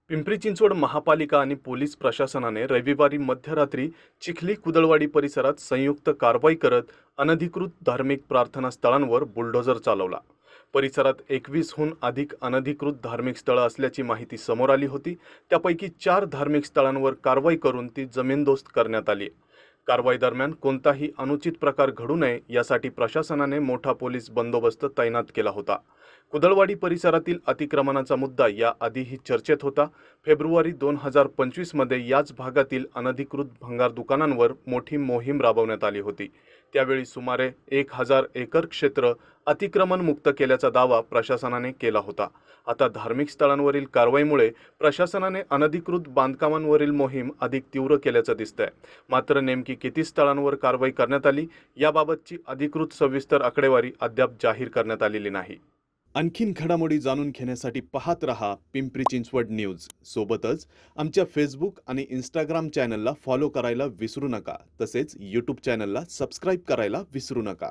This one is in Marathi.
पिंपरी चिंचवड महापालिका आणि पोलीस प्रशासनाने रविवारी मध्यरात्री चिखली कुदळवाडी परिसरात संयुक्त कारवाई करत अनधिकृत धार्मिक प्रार्थना स्थळांवर बुलडोझर चालवला. परिसरात 21हून अधिक अनधिकृत धार्मिक स्थळं असल्याची माहिती समोर आली होती. त्यापैकी 4 धार्मिक स्थळांवर कारवाई करून ती जमीनदोस्त करण्यात आली. कारवाई दरम्यान कोणताही अनुचित प्रकार घडू नये यासाठी प्रशासनाने मोठा पोलीस बंदोबस्त तैनात केला होता. कुदळवाडी परिसरातील अतिक्रमणाचा मुद्दा याआधीही चर्चेत होता. फेब्रुवारी 2025 मध्ये याच भागातील अनधिकृत भंगार दुकानांवर मोठी मोहीम राबवण्यात आली होती. त्यावेळी सुमारे 1000 एकर क्षेत्र अतिक्रमणमुक्त केल्याचा दावा प्रशासनाने केला होता. आता धार्मिक स्थळांवरील कारवाईमुळे प्रशासनाने अनधिकृत बांधकामांवरील मोहीम अधिक तीव्र केल्याचं दिसतंय. मात्र नेमकी किती स्थळांवर कारवाई करण्यात आली याबाबतची अधिकृत सविस्तर आकडेवारी अद्याप जाहीर करण्यात आलेली नाही. आणखीन घडामोडी जाणून घेण्यासाठी पाहत रहा पिंपरी चिंचवड न्यूज. सोबतच आमच्या फेसबुक आणि इंस्टाग्राम चॅनलला फॉलो करायला विसरू नका. तसेच यूट्यूब चॅनलला सबस्क्राईब करायला विसरू नका.